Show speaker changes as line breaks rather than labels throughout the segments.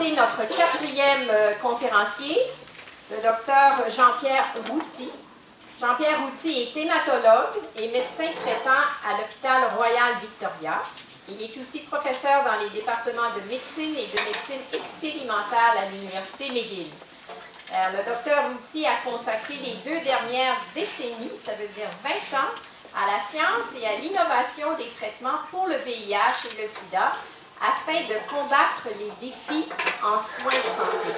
présenter notre quatrième conférencier, le docteur Jean-Pierre Routy. Jean-Pierre Routy est hématologue et médecin traitant à l'hôpital Royal Victoria. Il est aussi professeur dans les départements de médecine et de médecine expérimentale à l'Université McGill. Le docteur Routy a consacré les 2 dernières décennies, ça veut dire 20 ans, à la science et à l'innovation des traitements pour le VIH et le sida, afin de combattre les défis en soins de santé.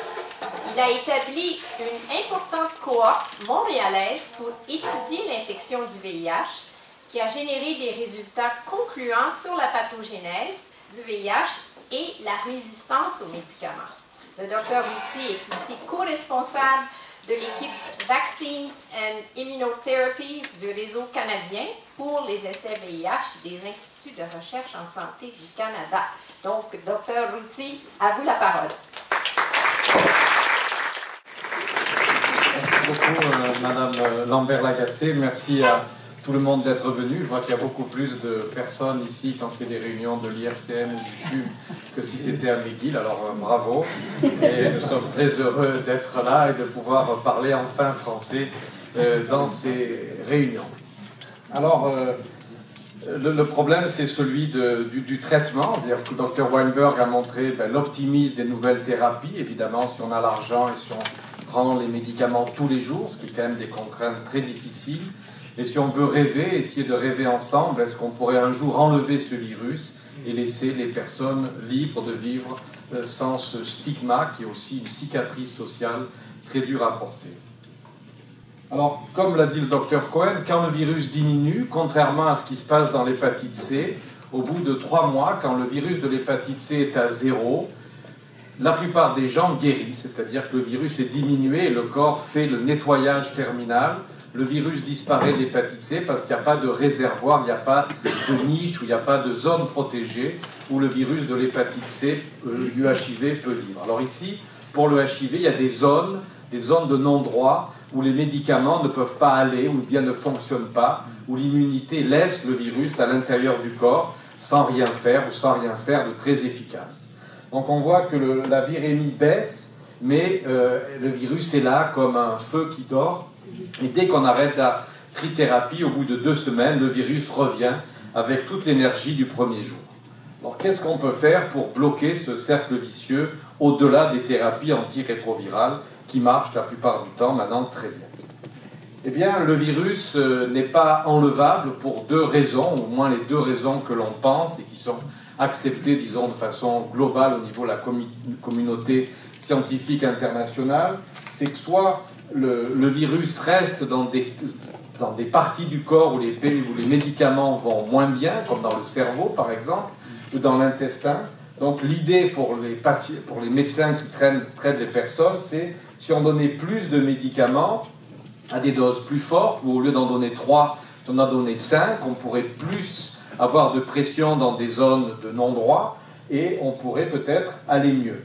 Il a établi une importante cohorte montréalaise pour étudier l'infection du VIH, qui a généré des résultats concluants sur la pathogénèse du VIH et la résistance aux médicaments. Le Dr Routy est aussi co-responsable de l'équipe Vaccines and Immunotherapies du réseau canadien pour les essais VIH des instituts de recherche en santé du Canada. Donc, Dr Routy, à vous la parole.
Merci beaucoup, Madame Lambert-Lagacé. Merci à tout le monde d'être venu. Je vois qu'il y a beaucoup plus de personnes ici quand c'est des réunions de l'IRCM ou du CHUM que si c'était à McGill. Alors, bravo. Et nous sommes très heureux d'être là et de pouvoir parler enfin français dans ces réunions. Alors, le problème, c'est celui du traitement. C'est-à-dire que le Dr Weinberg a montré l'optimisme des nouvelles thérapies. Évidemment, si on a l'argent et si on prend les médicaments tous les jours, ce qui est quand même des contraintes très difficiles. Et si on veut rêver, essayer de rêver ensemble, est-ce qu'on pourrait un jour enlever ce virus et laisser les personnes libres de vivre sans ce stigma qui est aussi une cicatrice sociale très dure à porter. Alors, comme l'a dit le docteur Cohen, quand le virus diminue, contrairement à ce qui se passe dans l'hépatite C, au bout de 3 mois, quand le virus de l'hépatite C est à 0, la plupart des gens guérissent, c'est-à-dire que le virus est diminué et le corps fait le nettoyage terminal. Le virus disparaît de l'hépatite C parce qu'il n'y a pas de réservoir, il n'y a pas de niche, ou il n'y a pas de zone protégée où le virus de l'hépatite C, du HIV, peut vivre. Alors ici, pour le HIV, il y a des zones de non-droit où les médicaments ne peuvent pas aller, ou bien ne fonctionnent pas, où l'immunité laisse le virus à l'intérieur du corps sans rien faire, ou sans rien faire de très efficace. Donc on voit que la virémie baisse, mais le virus est là comme un feu qui dort. Et dès qu'on arrête la trithérapie, au bout de 2 semaines, le virus revient avec toute l'énergie du premier jour. Alors qu'est-ce qu'on peut faire pour bloquer ce cercle vicieux au-delà des thérapies antirétrovirales qui marchent la plupart du temps maintenant très bien? Eh bien, le virus n'est pas enlevable pour 2 raisons, au moins les 2 raisons que l'on pense et qui sont acceptées, disons, de façon globale au niveau de la communauté scientifique internationale. C'est que soit le virus reste dans des parties du corps où les médicaments vont moins bien, comme dans le cerveau par exemple, ou dans l'intestin. Donc l'idée pour les médecins qui traitent les personnes, c'est si on donnait plus de médicaments à des doses plus fortes, ou au lieu d'en donner 3, si on en donnait 5, on pourrait plus avoir de pression dans des zones de non-droit, et on pourrait peut-être aller mieux.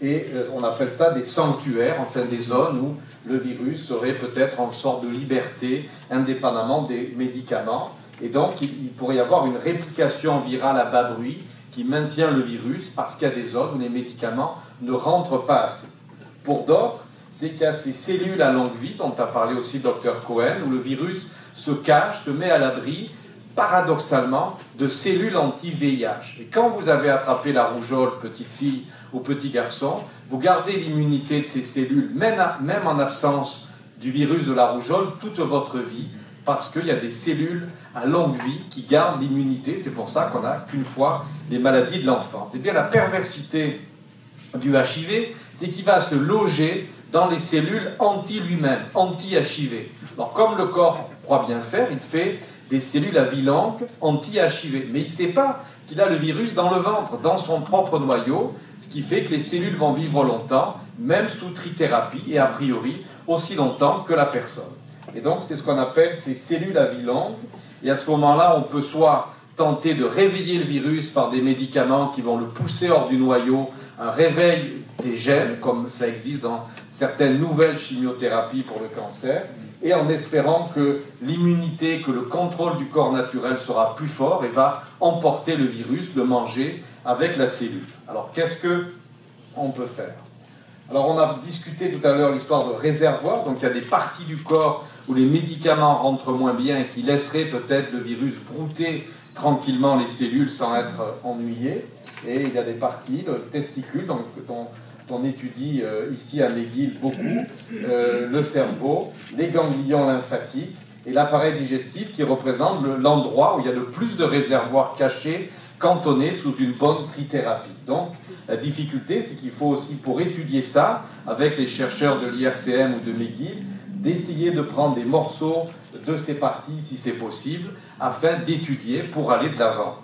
Et on appelle ça des sanctuaires, enfin des zones où le virus serait peut-être en sorte de liberté, indépendamment des médicaments. Et donc, il pourrait y avoir une réplication virale à bas bruit qui maintient le virus parce qu'il y a des zones où les médicaments ne rentrent pas assez. Pour d'autres, c'est qu'il y a ces cellules à longue vie, dont a parlé aussi le Dr Cohen, où le virus se cache, se met à l'abri, paradoxalement, de cellules anti-VIH. Et quand vous avez attrapé la rougeole, petite fille ou petit garçon, vous gardez l'immunité de ces cellules, même en absence du virus de la rougeole, toute votre vie, parce qu'il y a des cellules à longue vie qui gardent l'immunité. C'est pour ça qu'on n'a qu'une fois les maladies de l'enfance. Eh bien, la perversité du HIV, c'est qu'il va se loger dans les cellules anti-lui-même, anti-HIV. Alors, comme le corps croit bien faire, il fait des cellules à vie longue anti-HIV. Mais il ne sait pas qu'il a le virus dans le ventre, dans son propre noyau, ce qui fait que les cellules vont vivre longtemps, même sous trithérapie, et a priori aussi longtemps que la personne. Et donc, c'est ce qu'on appelle ces cellules à vie longue. Et à ce moment-là, on peut soit tenter de réveiller le virus par des médicaments qui vont le pousser hors du noyau, un réveil des gènes, comme ça existe dans certaines nouvelles chimiothérapies pour le cancer, et en espérant que l'immunité, que le contrôle du corps naturel sera plus fort et va emporter le virus, le manger avec la cellule. Alors, qu'est-ce que on peut faire? Alors on a discuté tout à l'heure l'histoire de réservoir, donc il y a des parties du corps où les médicaments rentrent moins bien et qui laisseraient peut-être le virus brouter tranquillement les cellules sans être ennuyé. Et il y a des parties, le testicule, donc, dont on étudie ici à McGill beaucoup, le cerveau, les ganglions lymphatiques et l'appareil digestif qui représente l'endroit où il y a le plus de réservoirs cachés cantonnés sous une bonne trithérapie. Donc la difficulté, c'est qu'il faut aussi, pour étudier ça, avec les chercheurs de l'IRCM ou de McGill, d'essayer de prendre des morceaux de ces parties, si c'est possible, afin d'étudier pour aller de l'avant.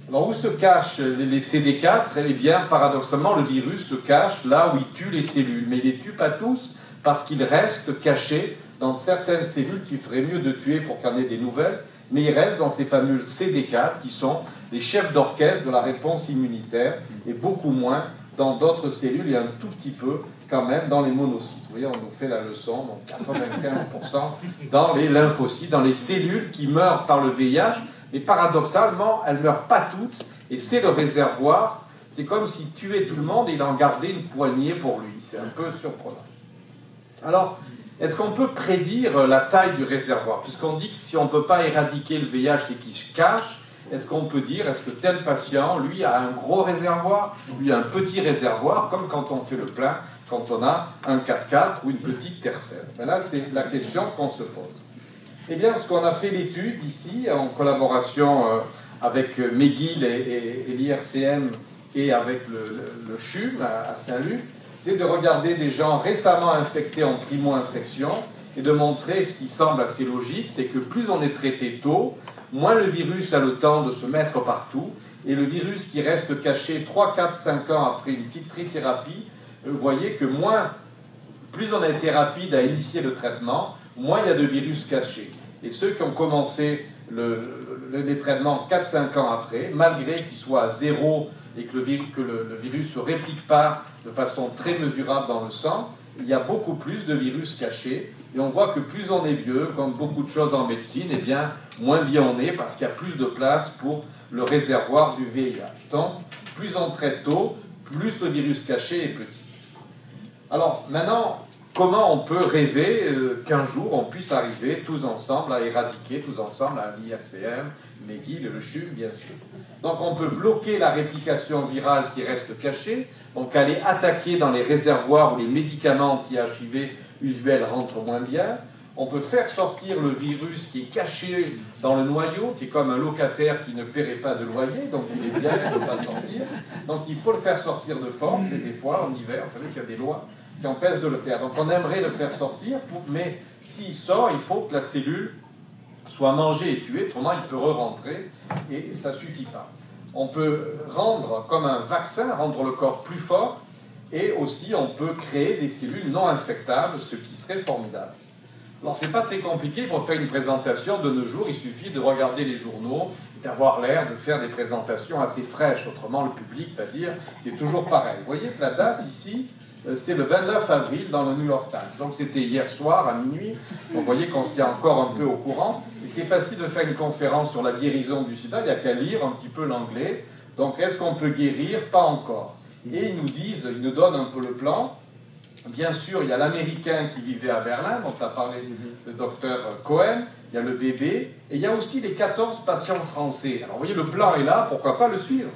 Alors, où se cachent les CD4? Eh bien, paradoxalement, le virus se cache là où il tue les cellules. Mais il ne les tue pas tous, parce qu'il reste caché dans certaines cellules qu'il ferait mieux de tuer pour qu'il y en ait des nouvelles. Mais il reste dans ces fameux CD4 qui sont les chefs d'orchestre de la réponse immunitaire, et beaucoup moins dans d'autres cellules, et un tout petit peu quand même dans les monocytes. Vous voyez, on nous fait la leçon, donc 95% dans les lymphocytes, dans les cellules qui meurent par le VIH. Mais paradoxalement, elles ne meurent pas toutes, et c'est le réservoir. C'est comme s'il tuait tout le monde et il en gardait une poignée pour lui. C'est un peu surprenant. Alors, est-ce qu'on peut prédire la taille du réservoir? Puisqu'on dit que si on ne peut pas éradiquer le VIH, c'est qu'il se cache. Est-ce qu'on peut dire, est-ce que tel patient, lui, a un gros réservoir, lui un petit réservoir, comme quand on fait le plein, quand on a un 4x4 ou une petite tercelle? Ben là, c'est la question qu'on se pose. Eh bien, ce qu'on a fait l'étude ici, en collaboration avec McGill et l'IRCM et avec le CHUM à Saint-Luc, c'est de regarder des gens récemment infectés en primo-infection et de montrer ce qui semble assez logique, c'est que plus on est traité tôt, moins le virus a le temps de se mettre partout, et le virus qui reste caché 3, 4, 5 ans après une petite trithérapie, vous voyez que plus on a été rapide à initier le traitement, moins il y a de virus cachés. Et ceux qui ont commencé les traitements 4-5 ans après, malgré qu'ils soient à zéro et que le virus ne se réplique pas de façon très mesurable dans le sang, il y a beaucoup plus de virus cachés. Et on voit que plus on est vieux, comme beaucoup de choses en médecine, eh bien, moins bien on est parce qu'il y a plus de place pour le réservoir du VIH. Donc, plus on traite tôt, plus le virus caché est petit. Alors, maintenant, comment on peut rêver qu'un jour on puisse arriver tous ensemble à éradiquer, tous ensemble à l'IRCM, McGill et le CHUM, bien sûr. Donc on peut bloquer la réplication virale qui reste cachée, donc aller attaquer dans les réservoirs où les médicaments anti-HIV usuels rentrent moins bien. On peut faire sortir le virus qui est caché dans le noyau, qui est comme un locataire qui ne paierait pas de loyer, donc il est bien, il ne peut pas sortir. Donc il faut le faire sortir de force, et des fois, en hiver, vous savez qu'il y a des lois qui empêchent de le faire. Donc on aimerait le faire sortir, mais s'il sort, il faut que la cellule soit mangée et tuée, autrement il peut re-rentrer, et ça ne suffit pas. On peut rendre, comme un vaccin, rendre le corps plus fort, et aussi on peut créer des cellules non infectables, ce qui serait formidable. Alors, c'est pas très compliqué pour faire une présentation de nos jours. Il suffit de regarder les journaux et d'avoir l'air de faire des présentations assez fraîches. Autrement, le public va dire c'est toujours pareil. Vous voyez que la date ici, c'est le 29 avril dans le New York Times. Donc, c'était hier soir à minuit. Donc, vous voyez qu'on se tient encore un peu au courant. Et c'est facile de faire une conférence sur la guérison du sida. Il n'y a qu'à lire un petit peu l'anglais. Donc, est-ce qu'on peut guérir? Pas encore. Et ils nous disent, ils nous donnent un peu le plan. Bien sûr, il y a l'Américain qui vivait à Berlin, dont a parlé le docteur Cohen, il y a le bébé, et il y a aussi les 14 patients français. Alors, vous voyez, le plan est là, pourquoi pas le suivre?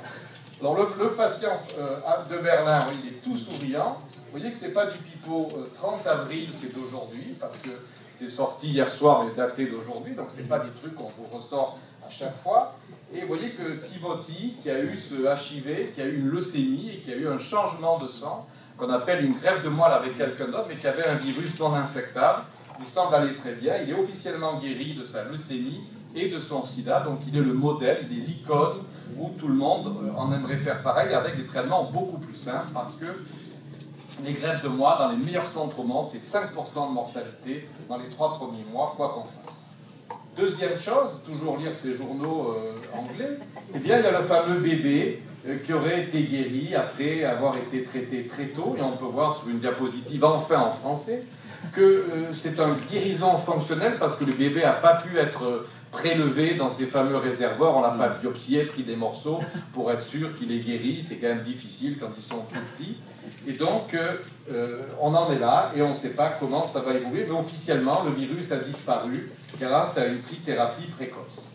Alors, le patient de Berlin, il est tout souriant. Vous voyez que ce n'est pas du pipeau. 30 avril, c'est d'aujourd'hui, parce que c'est sorti hier soir, mais daté d'aujourd'hui, donc ce n'est pas des trucs qu'on vous ressort à chaque fois. Et vous voyez que Timothy, qui a eu ce HIV, qui a eu une leucémie, et qui a eu un changement de sang, qu'on appelle une greffe de moelle avec quelqu'un d'autre, mais qui avait un virus non infectable. Il semble aller très bien. Il est officiellement guéri de sa leucémie et de son sida. Donc il est le modèle, il est l'icône où tout le monde en aimerait faire pareil avec des traitements beaucoup plus simples parce que les greffes de moelle dans les meilleurs centres au monde, c'est 5% de mortalité dans les 3 premiers mois, quoi qu'on fasse. Deuxième chose, toujours lire ces journaux anglais, eh bien il y a le fameux bébé qui aurait été guéri après avoir été traité très tôt, et on peut voir sur une diapositive, enfin en français, que c'est une guérison fonctionnelle parce que le bébé n'a pas pu être prélevé dans ces fameux réservoirs, on l'a pas biopsié, pris des morceaux pour être sûr qu'il est guéri. C'est quand même difficile quand ils sont tout petits. Et donc, on en est là et on ne sait pas comment ça va évoluer. Mais officiellement, le virus a disparu grâce à une trithérapie précoce.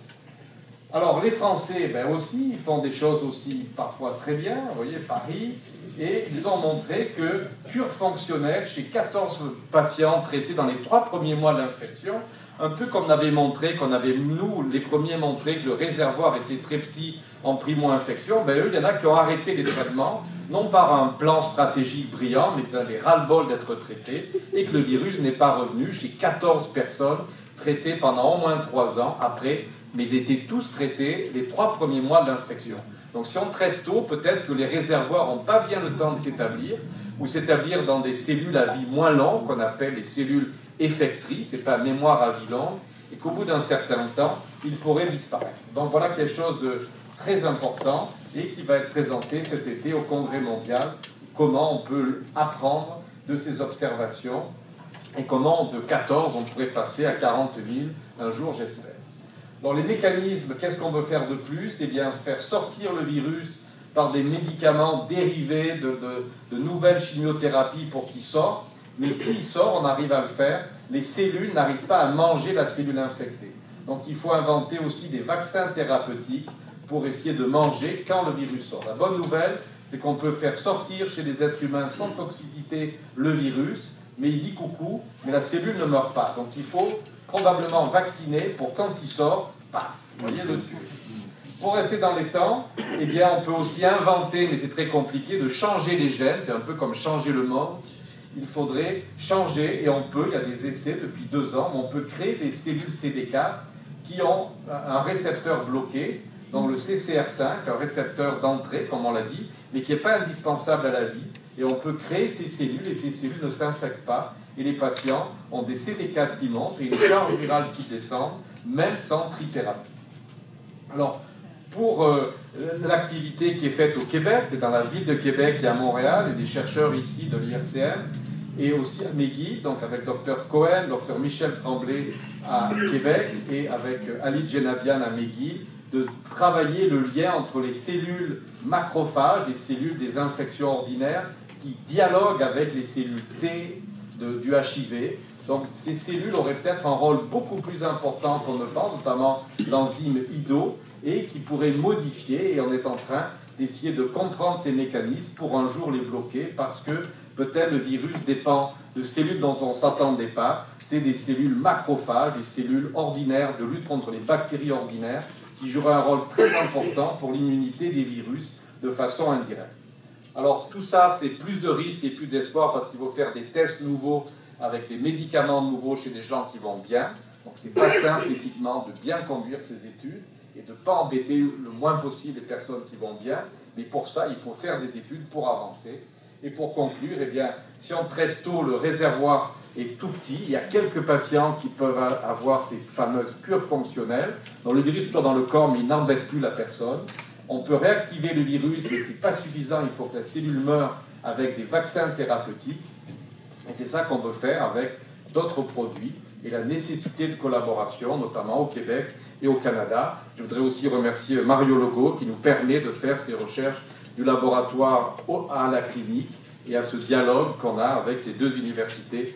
Alors, les Français, ben aussi, ils font des choses aussi parfois très bien. Vous voyez, Paris. Et ils ont montré que cure fonctionnelle chez 14 patients traités dans les 3 premiers mois de l'infection, un peu comme on avait montré, nous, les premiers montré que le réservoir était très petit en primo-infection, ben eux, il y en a qui ont arrêté les traitements, non par un plan stratégique brillant, mais ils avaient ras-le-bol d'être traités, et que le virus n'est pas revenu chez 14 personnes traitées pendant au moins 3 ans après, mais ils étaient tous traités les 3 premiers mois de l'infection. Donc si on traite tôt, peut-être que les réservoirs n'ont pas bien le temps de s'établir, ou s'établir dans des cellules à vie moins longue, qu'on appelle les cellules effectrices, c'est pas mémoire à vie longue, et qu'au bout d'un certain temps, ils pourraient disparaître. Donc voilà quelque chose de très important et qui va être présenté cet été au Congrès mondial, comment on peut apprendre de ces observations et comment de 14 on pourrait passer à 40 000 un jour, j'espère. Bon, les mécanismes, qu'est-ce qu'on veut faire de plus? Eh bien, faire sortir le virus par des médicaments dérivés de nouvelles chimiothérapies pour qu'il sorte. Mais s'il sort, on arrive à le faire. Les cellules n'arrivent pas à manger la cellule infectée. Donc, il faut inventer aussi des vaccins thérapeutiques pour essayer de manger quand le virus sort. La bonne nouvelle, c'est qu'on peut faire sortir chez les êtres humains sans toxicité le virus, mais il dit coucou, mais la cellule ne meurt pas. Donc, il faut probablement vacciner pour quand il sort, paf, vous voyez, le tuer. Pour rester dans les temps, eh bien, on peut aussi inventer, mais c'est très compliqué, de changer les gènes. C'est un peu comme changer le monde. Il faudrait changer, et on peut, il y a des essais depuis 2 ans, on peut créer des cellules CD4 qui ont un récepteur bloqué, donc le CCR5, un récepteur d'entrée, comme on l'a dit, mais qui n'est pas indispensable à la vie. Et on peut créer ces cellules, et ces cellules ne s'infectent pas. Et les patients ont des CD4 qui montent et une charge virale qui descend, même sans trithérapie. Alors, pour l'activité qui est faite au Québec, dans la ville de Québec et à Montréal, et des chercheurs ici de l'IRCM, et aussi à McGill, donc avec Dr Cohen, Dr Michel Tremblay à Québec, et avec Ali Djenabian à McGill, de travailler le lien entre les cellules macrophages, les cellules des infections ordinaires, qui dialoguent avec les cellules T du HIV. Donc ces cellules auraient peut-être un rôle beaucoup plus important qu'on ne pense, notamment l'enzyme IDO, et qui pourrait modifier, et on est en train d'essayer de comprendre ces mécanismes pour un jour les bloquer, parce que peut-être le virus dépend de cellules dont on ne s'attendait pas. C'est des cellules macrophages, des cellules ordinaires de lutte contre les bactéries ordinaires, qui joueraient un rôle très important pour l'immunité des virus de façon indirecte. Alors tout ça, c'est plus de risques et plus d'espoir parce qu'il faut faire des tests nouveaux avec des médicaments nouveaux chez des gens qui vont bien. Donc c'est pas simple éthiquement de bien conduire ces études et de ne pas embêter le moins possible les personnes qui vont bien. Mais pour ça, il faut faire des études pour avancer. Et pour conclure, eh bien, si on traite tôt, le réservoir est tout petit. Il y a quelques patients qui peuvent avoir ces fameuses cures fonctionnelles, dont le virus est toujours dans le corps, mais il n'embête plus la personne. On peut réactiver le virus, mais ce n'est pas suffisant. Il faut que la cellule meure avec des vaccins thérapeutiques. Et c'est ça qu'on veut faire avec d'autres produits et la nécessité de collaboration, notamment au Québec et au Canada. Je voudrais aussi remercier Mario Logo qui nous permet de faire ces recherches du laboratoire à la clinique et à ce dialogue qu'on a avec les 2 universités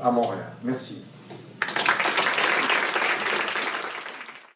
à Montréal. Merci.